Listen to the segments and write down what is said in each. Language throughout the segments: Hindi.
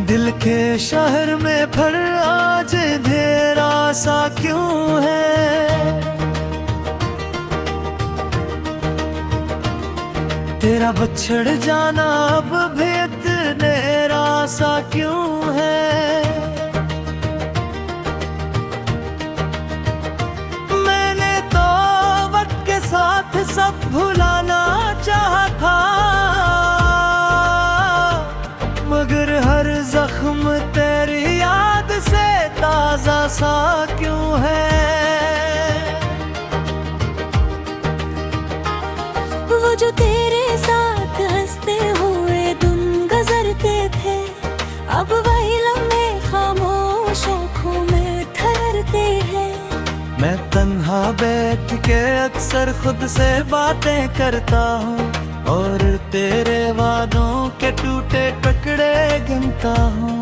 दिल के शहर में फिर आज अंधेरा सा क्यों है। तेरा बछड़ जाना अब भी इतना सा क्यों है। मैंने तो वक्त के साथ सब भुलाना चाहा था, मगर हर जख्म तेरी याद से ताजा सा क्यों है। वो जो तेरे साथ हंसते हुए दिन गुजरते थे, अब वही लम्हे खामोश आँखों में ठहरते हैं। मैं तन्हा बैठ के अक्सर खुद से बातें करता हूँ और तेरे वादों के टूटे टुकड़े गिनता हूँ।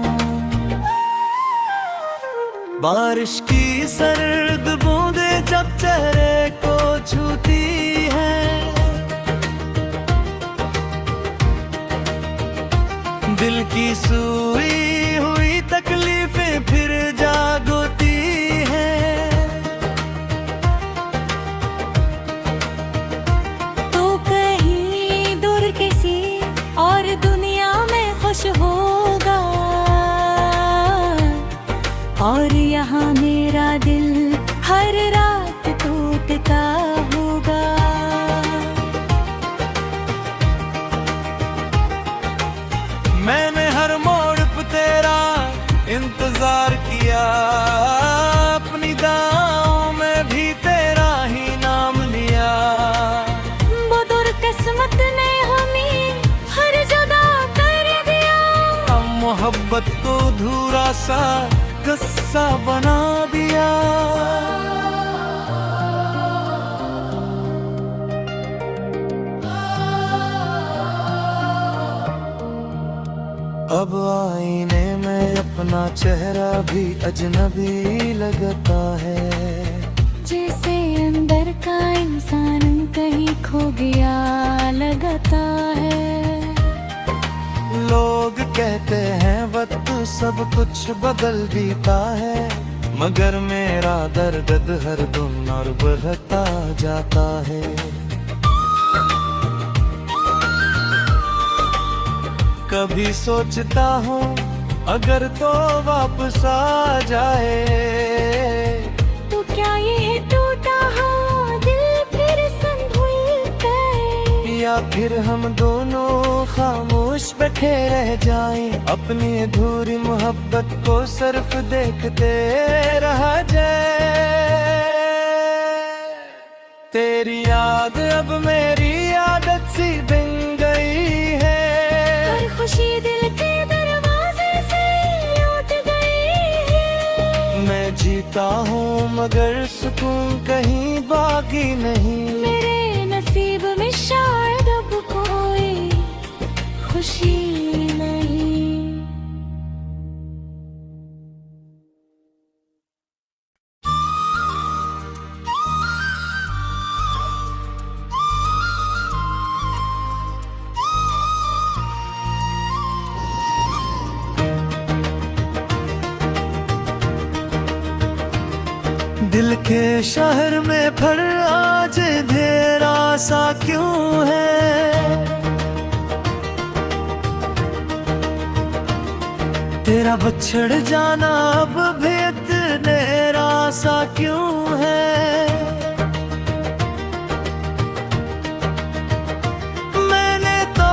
बारिश की सर्द बूंदें जब चेहरे को छूती हैं, दिल की सूई हुई तकलीफें फिर जागोती हैं। तो कहीं दूर किसी और दुनिया में खुश होगा, और यहाँ मेरा दिल हर रात टूटता होगा। मैंने हर मोड़ पे तेरा इंतजार किया, अपनी दांव में भी तेरा ही नाम लिया। वो दुर्किस्मत ने हमें हर जुदा कर दिया, हम मोहब्बत को अधूरा सा गस्सा बना दिया। अब आईने में अपना चेहरा भी अजनबी लगता है, जैसे अंदर का इंसान कहीं खो गया लगता है। लोग कहते हैं वक्त सब कुछ बदल देता है, मगर मेरा दर्द हर दिन और बढ़ता जाता है। कभी सोचता हूँ अगर तो वापस आ जाए, तो क्या ये टूटा हुआ दिल फिर संभल गए, या फिर हम दोनों खामोश बैठे रह जाएं, अपनी अधूरी मोहब्बत को सिर्फ देखते रह जाए। तेरी याद अब मेरी आदत सी बन गई है, हर खुशी दिल के दरवाजे से लौट गई है। मैं जीता हूँ मगर सुकून कहीं बाकी नहीं। मेरे नसीब में शायद अब कोई खुशी नहीं। दिल के शहर में फिर आज अंधेरा सा क्यों है। तेरा बछड़ जाना अब भी इतना सा क्यों है। मैंने तो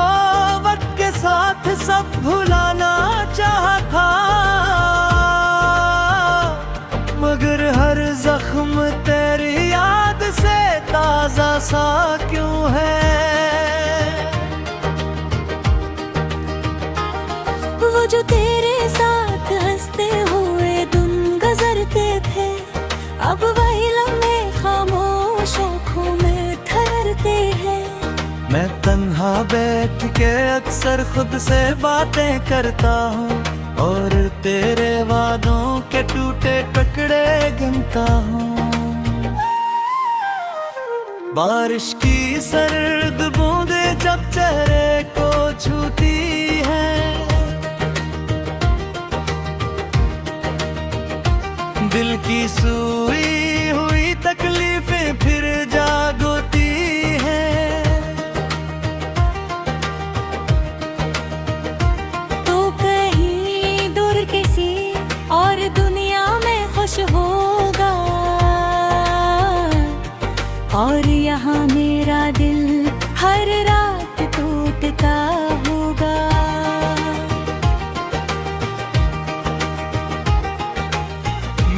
वक्त के साथ सब भुलाना चाहा था, मगर हर जख्म तेरी याद से ताजा सा क्यों है। वो जो तेरे साथ हंसते हुए दिन गुजरते थे, अब वही लम्हे खामोश आँखों में ठहरते हैं। मैं तन्हा बैठ के अक्सर खुद से बातें करता हूँ और तेरे वादों के टूटे टुकड़े गिनता हूँ। बारिश की सर्द बूंदें जब चेहरे को छूती हैं, दिल की सुई हुई तकलीफें फिर जागोती हैं। तो कहीं दूर किसी और दुनिया में खुश होगा, और यहाँ मेरा दिल हर रात टूटता होगा।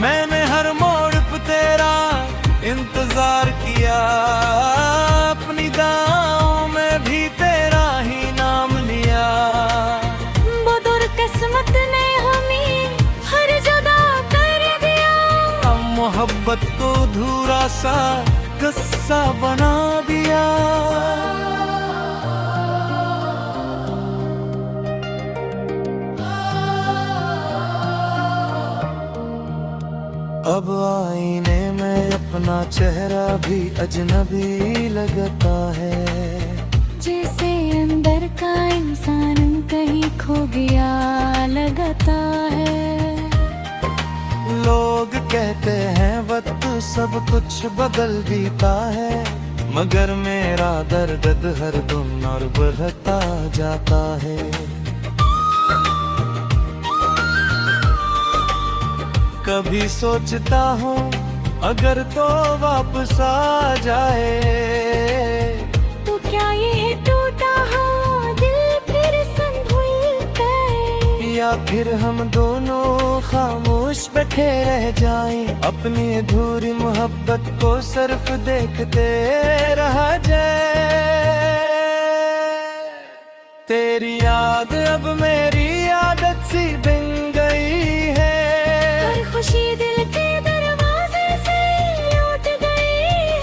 मैंने हर मोड़ पे तेरा इंतजार किया, अपनी दाओं में भी तेरा ही नाम लिया। वो दुर्किस्मत ने हमें हर जुदा कर दिया, अब मोहब्बत को अधूरा सा किस्सा बना दिया। अब आईने में अपना चेहरा भी अजनबी लगता है, जैसे अंदर का इंसान कहीं खो गया लगता है। लोग कहते हैं वक्त सब कुछ बदल बीता है, मगर मेरा दर्द हर दिन और बढ़ता जाता है। कभी सोचता हूँ अगर तो वापस आ जाए, तो क्या ये टूटा हुआ दिल फिर संभल जाए, या फिर हम दोनों खामोश बैठे रह जाएं, अपनी अधूरी मोहब्बत को सिर्फ देखते रह जाए। तेरी याद अब मेरी आदत सी बन गई है, हर खुशी दिल के दरवाजे से लौट गई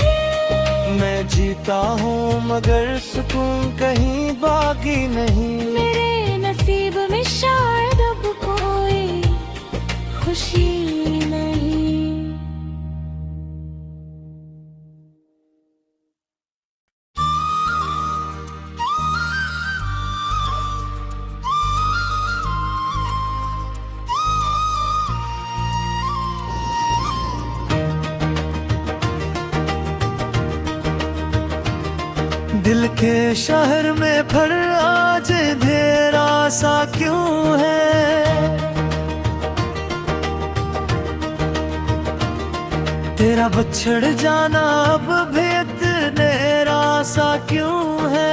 है। मैं जीता हूँ मगर सुकून कहीं बाकी नहीं, मेरे नसीब में शायद अब कोई खुशी नहीं। दिल के शहर में फिर आज अंधेरा सा क्यों है, तेरा बछड़ जाना अब भी अंधेरा सा क्यों है।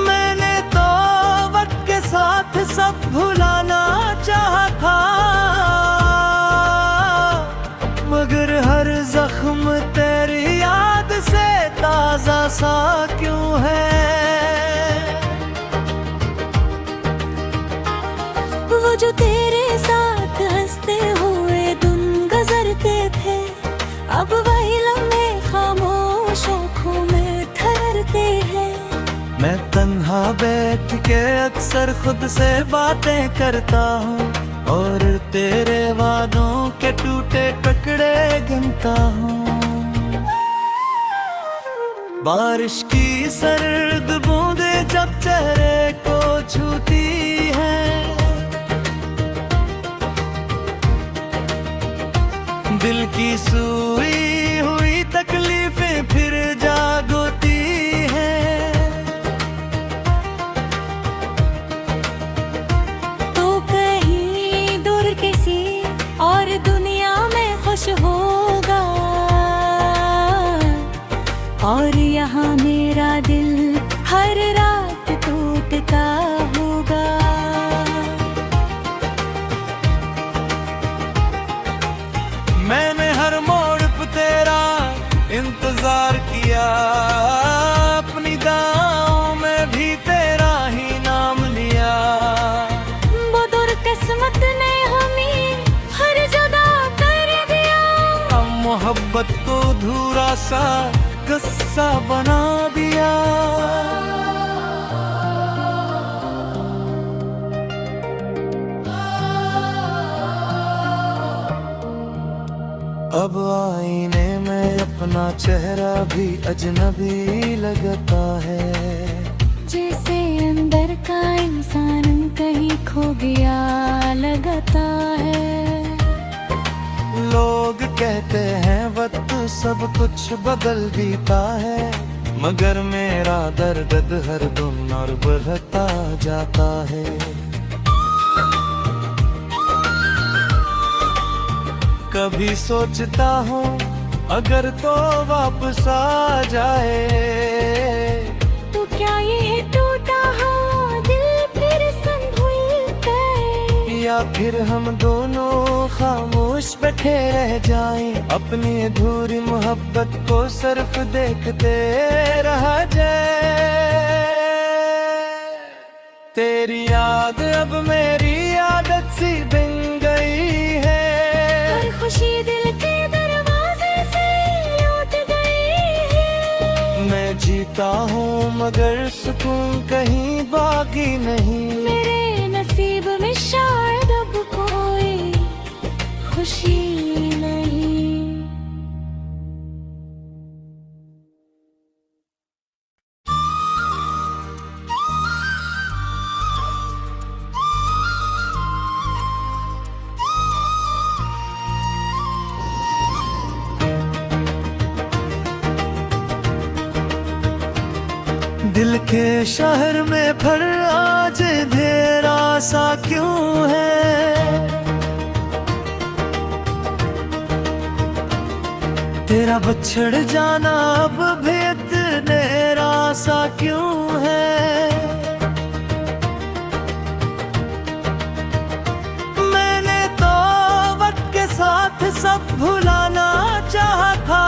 मैंने तो वक्त के साथ सब भुलाना चाहा था, मगर हर जख्म तेरी याद से ताजा सा क्यों है। वो जो तेरे साथ हंसते हुए दिन गुजरते थे, अब वही लम्हे खामोश आँखों में ठहरते हैं। मैं तन्हा बैठ के अक्सर खुद से बातें करता हूँ, और तेरे वादों के टूटे टुकड़े गिनता हूँ। बारिश की सर्द बूंदें जब चेहरे को छूती हैं, दिल की सुई हुई तकलीफें फिर जागोती हैं। तो कहीं दूर किसी और दुनिया में खुश होगा, और यहाँ मेरा दिल हर रात टूटता होगा। मैंने हर मोड़ पे तेरा इंतजार किया, अपनी दाओं में भी तेरा ही नाम लिया। वो दुर्किस्मत ने हमें हर जुदा कर दिया, अब मोहब्बत को अधूरा सा किस्सा बना दिया। अब आईने में अपना चेहरा भी अजनबी लगता है, जैसे अंदर का इंसान कहीं खो गया सब कुछ बदल बीता है, मगर मेरा दर्द हर दिन और बढ़ता जाता है। कभी सोचता हूँ अगर तो वापस आ जाए, तो क्या ये टूटा हुआ दिल फिर संभलता है, या फिर हम दोनों खामोश बैठे रह जाएं, अपनी अधूरी मोहब्बत को सिर्फ देखते रह जाए। तेरी याद अब मेरी आदत सी बन गई है, हर खुशी दिल के दरवाजे से लौट गई है। मैं जीता हूँ मगर सुकून कहीं बाकी नहीं, मेरे नसीब में शायद अब कोई खुशी नहीं। दिल के शहर में फिर आज अंधेरा सा क्यों है, तेरा बिछड़ जाना अब भी इतना सा क्यों है। मैंने तो वक्त के साथ सब भुलाना चाहा था,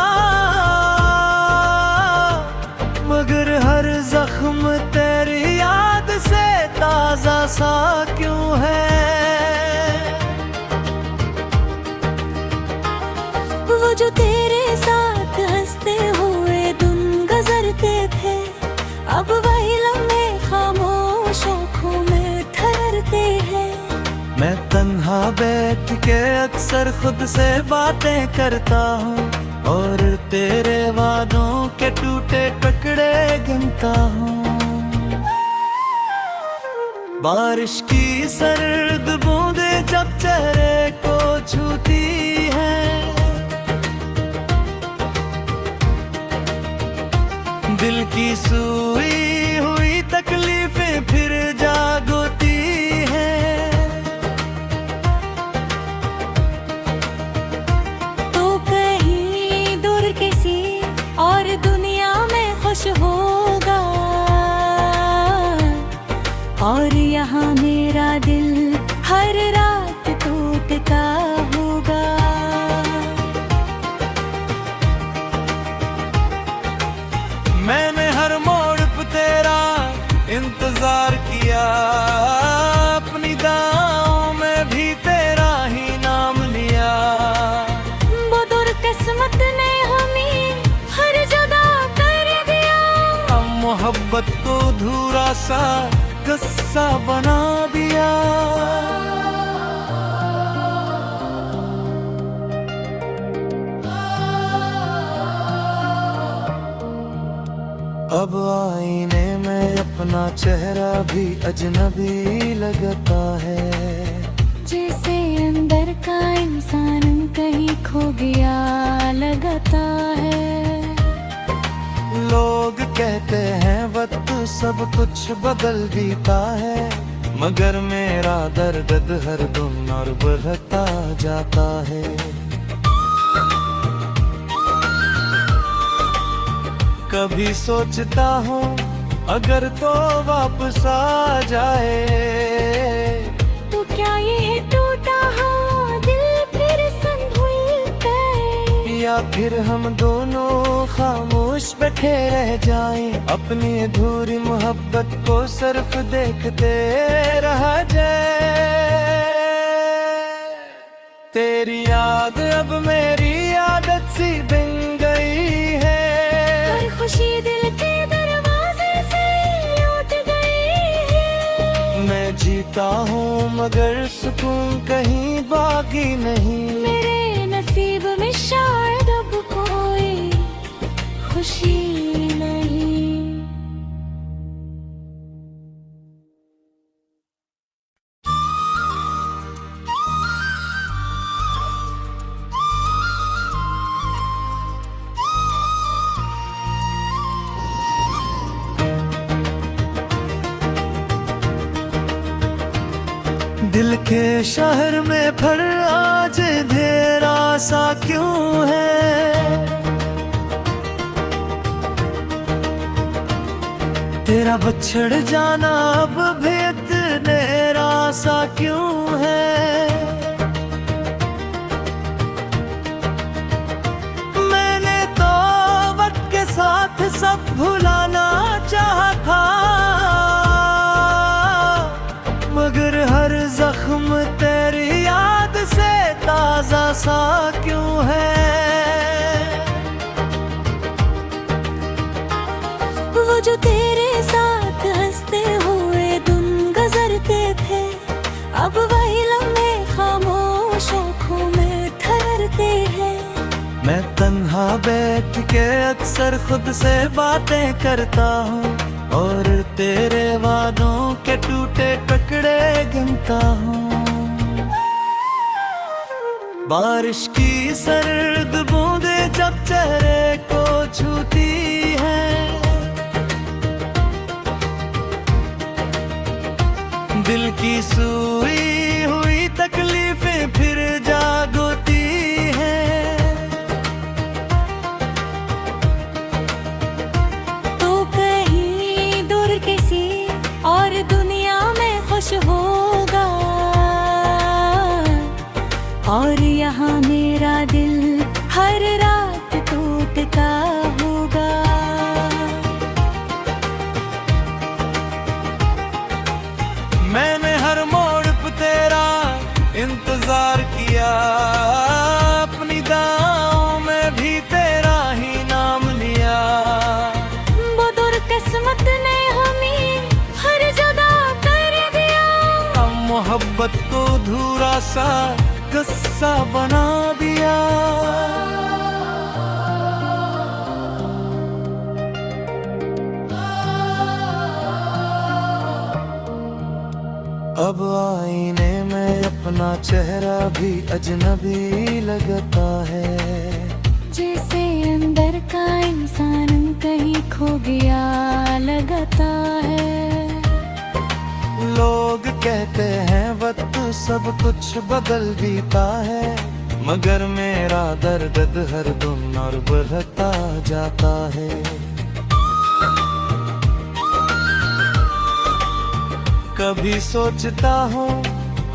मगर हर जख्म तेरी याद से ताजा सा क्यों है। वो जो तेरे साथ हंसते हुए दिन गुजरते थे, अब वही लम्हे खामोश आँखों में ठहरते हैं। मैं तन्हा बैठ के अक्सर खुद से बातें करता हूँ, और तेरे वादों के टूटे टुकड़े गिनता हूँ। बारिश की सर्द बूंदें जब चेहरे को छूती हैं, दिल की सूई हुई तकलीफें फिर जागोती हैं। और दुनिया में खुश होगा, और यहाँ मेरा दिल हर रात टूटता होगा। मैंने हर मोड़ पे तेरा इंतजार किया, अपनी दांव में भी तेरा ही नाम लिया। वो दुर्किस्मत ने हमें हर जगह कर दिया, अब मोहब्बत को अधूरा सा किस्सा बना दिया। अब आईने में अपना चेहरा भी अजनबी लगता है, जैसे अंदर का इंसान कहीं खो गया लगता है। लोग कहते हैं वक्त सब कुछ बदल बीता है, मगर मेरा दर्द हर दिन और बढ़ता जाता है। कभी सोचता हूँ अगर तो वापस आ जाए, तो क्या ये टूटा हुआ दिल फिर संभलता है, या फिर हम दोनों खामोश बैठे रह जाएं, अपनी अधूरी मोहब्बत को सिर्फ देखते रह जाए। तेरी याद अब मेरी आदत सी बन गई है, हर खुशी दिल के दरवाजे से लौट गई है। मैं जीता हूँ मगर सुकून कहीं बाकी नहीं, मेरे नसीब में शायद अब कोई खुशी नहीं। दिल के शहर में फिर आज अंधेरा सा क्यों है? तेरा बछड़ जाना अब भी इतनेरा सा क्यों है? मैंने तो वक्त के साथ सब भुलाना चाहा था, मगर हर जख्म तेरी याद से ताजा सा क्यों है? वो जो तेरे साथ हंसते हुए दिन गुजरते थे, अब वही लम्हे खामोश आँखों में ठहरते हैं। मैं तन्हा बैठ के अक्सर खुद से बातें करता हूँ और तेरे वादों के टूटे टुकड़े गिनता हूँ। बारिश की सर्द बूंदें जब चेहरे को छूती हैं, दिल की सूई हुई तकलीफें फिर जागती हैं। तो कहीं दूर किसी और दुनिया में खुश होगा, और यहाँ मेरा दिल हर रात टूटता होगा। मैंने हर मोड़ पे तेरा इंतजार किया, अपनी दाओं में भी तेरा ही नाम लिया। वो दुर्किस्मत ने हमें हर जुदा कर दिया, अब मोहब्बत को धूरा सा गुस्सा बना दिया। अब आईने में अपना चेहरा भी अजनबी लगता है, जैसे अंदर का इंसान कहीं खो गया लगता है। लोग कहते हैं वक्त सब कुछ बदल बीता है, मगर मेरा दर्द हर दिन और बढ़ता जाता है। कभी सोचता हूँ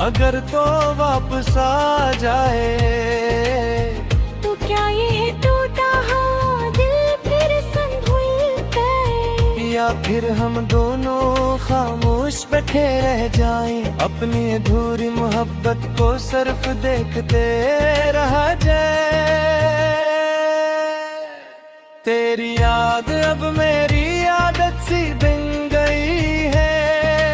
अगर तो वापस आ जाए, तो क्या ये टूटा हुआ दिल फिर संभलता है? या फिर हम दोनों खामोश बैठे रह जाएं, अपनी अधूरी मोहब्बत को सिर्फ देखते रह जाए। तेरी याद अब मेरी आदत सी बन गई है,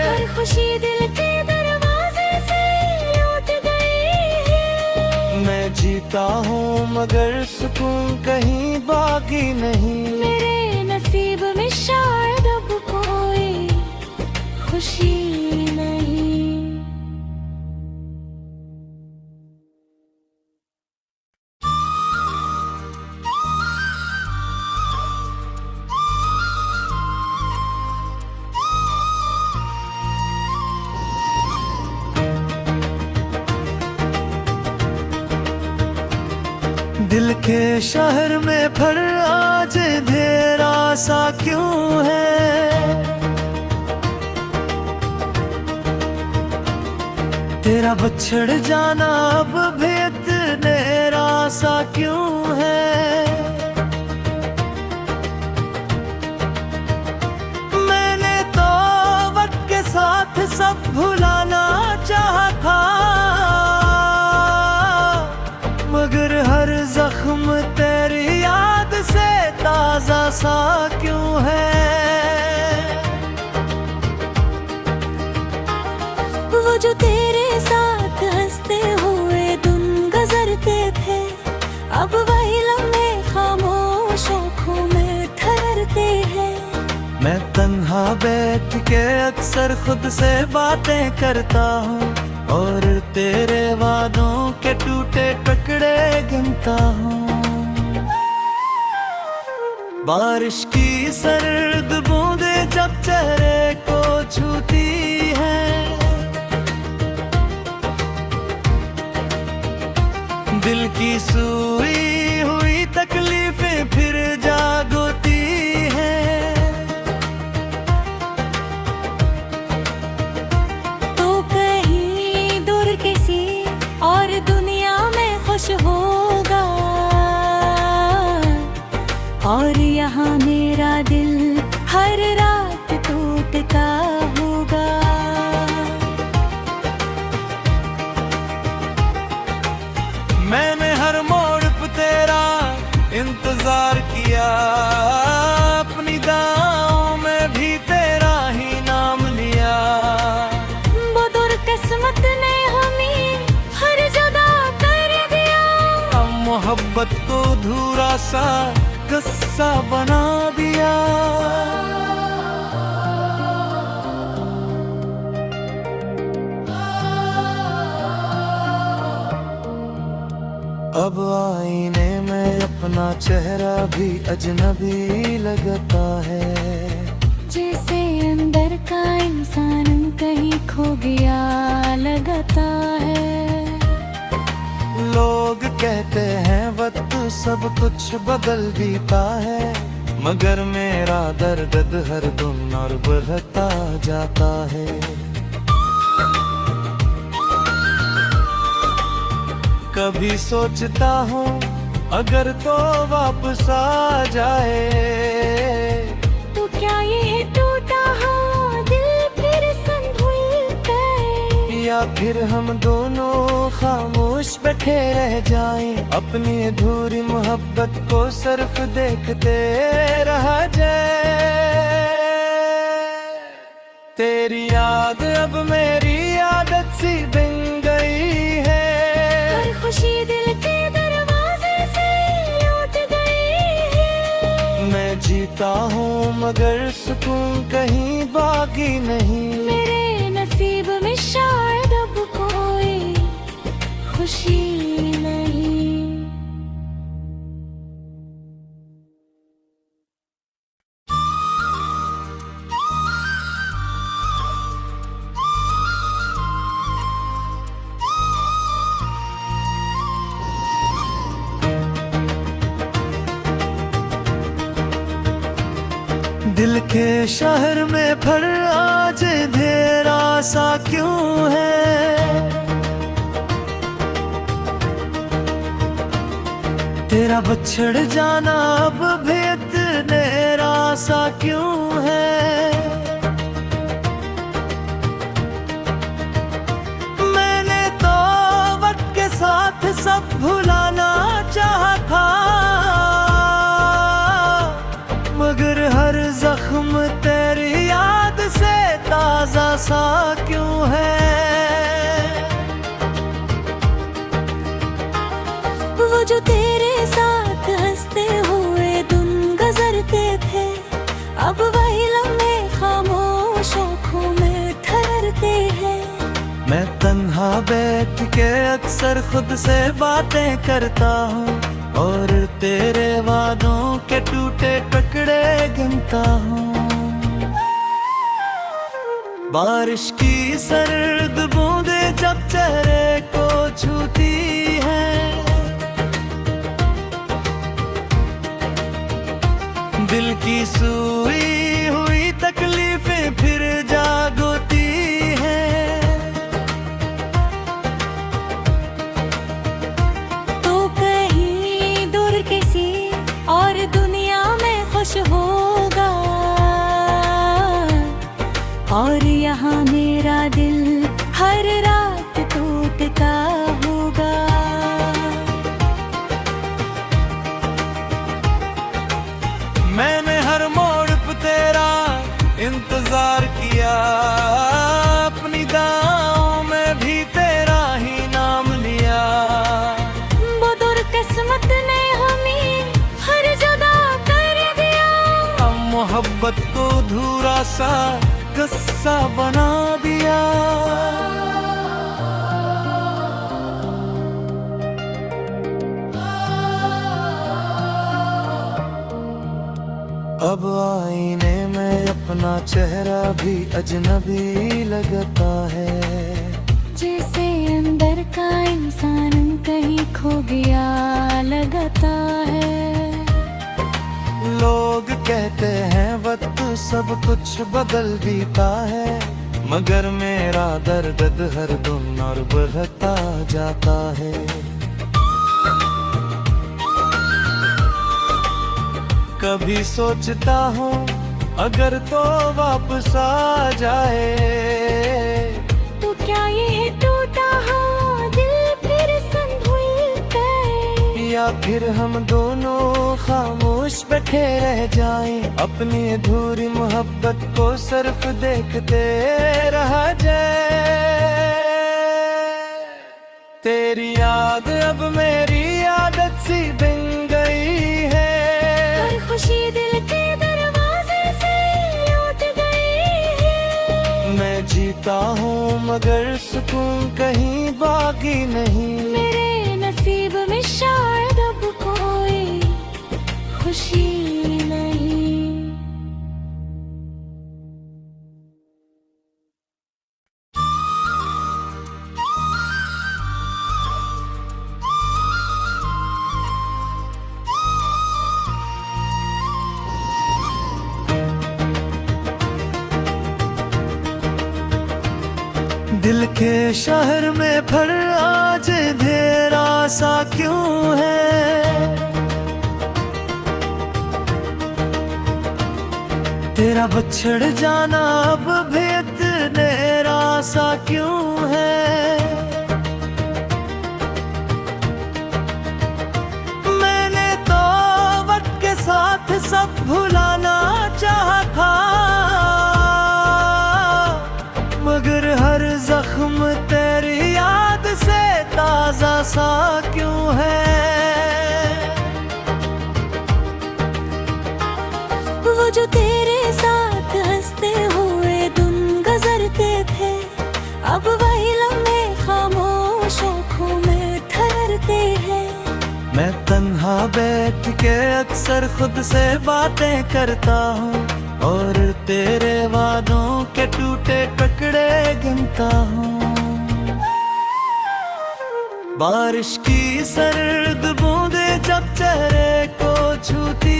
हर खुशी दिल के दरवाजे से लौट गई है। मैं जीता हूँ मगर सुकून कहीं बाकी नहीं। मेरे नसीब में शायद अब कोई खुशी नहीं। दिल के शहर में फिर आज अंधेरा सा क्यों है? तेरा बछड़ जाना अब भी इतनेरा सा क्यों है? मैंने तो वक्त के साथ सब भुलाना चाहा था, मगर हर जख्म तेरी याद से ताजा सा क्यों है? वो जो तेरे साथ हंसते हुए दिन गुजरते थे, अब वही लम्हे खामोश आँखों में ठहरते हैं। मैं तन्हा बैठ के अक्सर खुद से बातें करता हूँ और तेरे वादों के टूटे टुकड़े गिनता हूँ। बारिश की सर्द बूंदें जब चेहरे को छूती हैं, की सुई हुई तकलीफें फिर जागती हैं। तो कहीं दूर किसी और दुनिया में खुश होगा, और यहाँ मेरा दिल हर रात टूटता होगा। मैंने हर मोड़ पे तेरा इंतजार किया, अपनी दांव में भी तेरा ही नाम लिया। वो दुर्किस्मत ने हमें हर जगह कर दिया, अब मोहब्बत को अधूरा सा किस्सा बना दिया। अब आईने में अपना चेहरा भी अजनबी लगता है। जैसे अंदर का इंसान कहीं खो गया लगता है। लोग कहते हैं वक्त सब कुछ बदल बीता है, मगर मेरा दर्द हर दिन और बढ़ता जाता है। कभी सोचता हूँ अगर तो वापस आ जाए, तो क्या ये टूटा हुआ दिल फिर संभल जाए, या फिर हम दोनों खामोश बैठे रह जाएं, अपनी अधूरी मोहब्बत को सिर्फ देखते रह जाए। तेरी याद अब मेरी आदत सी बन गई है, खुशी दिल के दरवाजे से लौट गई है। मैं जीता हूँ मगर सुकून कहीं बाकी नहीं। मेरे नसीब में शायद अब कोई खुशी नहीं। दिल के शहर में फिर आज अंधेरा सा क्यों है, तेरा बछड़ जाना अब भी इतनेरा सा क्यों है। मैंने तो वक्त के साथ सब भुलाना चाहा था, मगर हर जख्म तेरी याद से ताजा सा क्यों है। वो जो तेरे साथ हंसते हुए दिन गुजरते थे, अब वही लम्हे खामोश आँखों में ठहरते हैं। मैं तन्हा बैठ के अक्सर खुद से बातें करता हूँ, और तेरे वादों के टूटे टुकड़े गिनता हूँ। बारिश की सर्द बूंदें जब चेहरे को छूती हैं, दिल की सुई हुई तकलीफें फिर जागती हैं। तो कहीं दूर किसी और दुनिया में खुश होगा, और यहाँ मेरा दिल हर रात टूटता होगा। मैंने हर मोड़ पे तेरा इंतजार किया, अपनी दांव में भी तेरा ही नाम लिया। वो दुर्किस्मत ने हमें हर जगह कर दिया, अब मोहब्बत को अधूरा सा किस्सा बना दिया। अब आईने में अपना चेहरा भी अजनबी लगता है। जैसे अंदर का इंसान कहीं खो गया लगता है। लोग कहते हैं वक्त सब कुछ बदल बीता है, मगर मेरा दर्द हर दिन और बढ़ता जाता है। कभी सोचता हूँ अगर तो वापस आ जाए, तो क्या ये टूटा हुआ दिल फिर संभल जाए, या फिर हम दोनों खामोश बैठे रह जाएं, अपनी अधूरी मोहब्बत को सिर्फ देखते रह जाए। तेरी याद अब मेरी आदत सी बन गई है, हर खुशी दिल के दरवाजे से लौट गई है। मैं जीता हूँ मगर सुकून कहीं बाकी नहीं, मेरे नसीब में शायद अब कोई खुशी नहीं। दिल के शहर में फिर आज अंधेरा सा क्यों है, तेरा बछड़ जाना अब भी इतना सा क्यों है। मैंने तो वक्त के साथ सब भुलाना चाहा था, मगर हर जख्म तेरी याद से ताजा सा क्यों है। वो जो तेरे साथ हंसते हुए दिन गुजरते थे, अब वही लम्हे खामोश आँखों में ठहरते हैं। मैं तन्हा बैठ के अक्सर खुद से बातें करता हूँ, और तेरे वादों के टूटे टुकड़े गिनता हूँ। बारिश की सर्द बूंदें जब चेहरे को छूती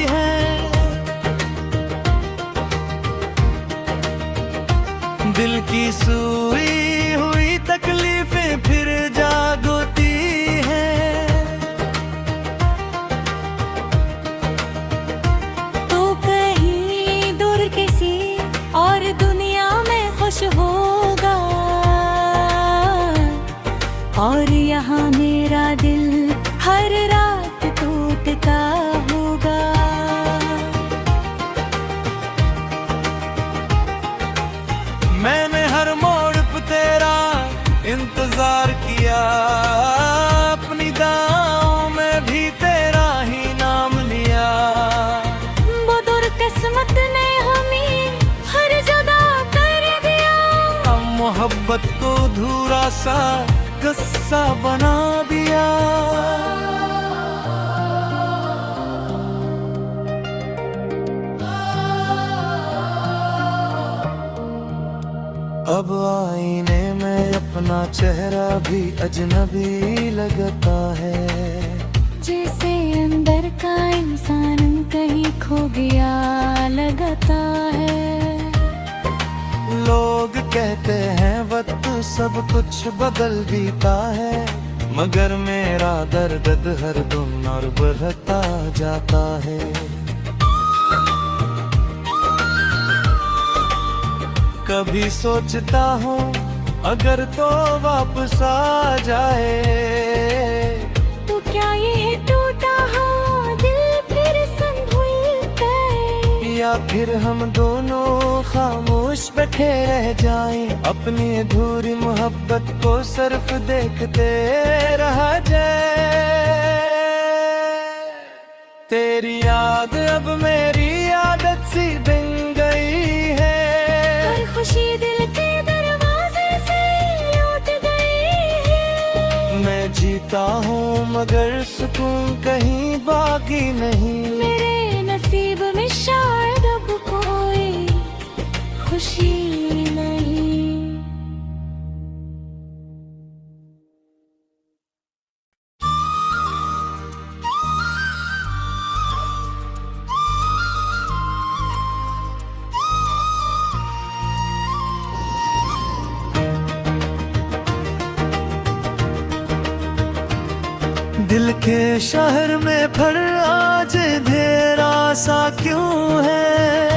हैं, दिल की सूई हुई तकलीफें फिर जागती हैं। तो कहीं दूर किसी और दुनिया में खुश होगा, और यहाँ मेरा दिल हर रात टूटता होगा। मैंने हर मोड़ पे तेरा इंतजार किया, अपनी दाओं में भी तेरा ही नाम लिया। वो दुर्किस्मत ने हमें हर जुदा कर दिया, अब मोहब्बत को धूरा सा गुस्सा बना दिया। अब आईने में अपना चेहरा भी अजनबी लगता है, जैसे अंदर का इंसान कहीं खो गया लगता है। लोग कहते हैं वक्त सब कुछ बदल बीता है, मगर मेरा दर्द हर दिन और बढ़ता जाता है। कभी सोचता हूँ अगर तो वापस आ जाए, तो क्या ये टूटा हुआ दिल फिर संभल जाए, या फिर हम दोनों खामोश बैठे रह जाएं, अपनी अधूरी मोहब्बत को सिर्फ देखते रह जाए। तेरी याद अब मेरी आदत सी बन गई है, हर खुशी दिल के दरवाजे से लौट गई है। मैं जीता हूँ मगर सुकून कहीं बाकी नहीं, मेरे नसीब में शायद अब कोई खुशी नहीं। दिल के शहर में फिर आज अंधेरा सा क्यों है।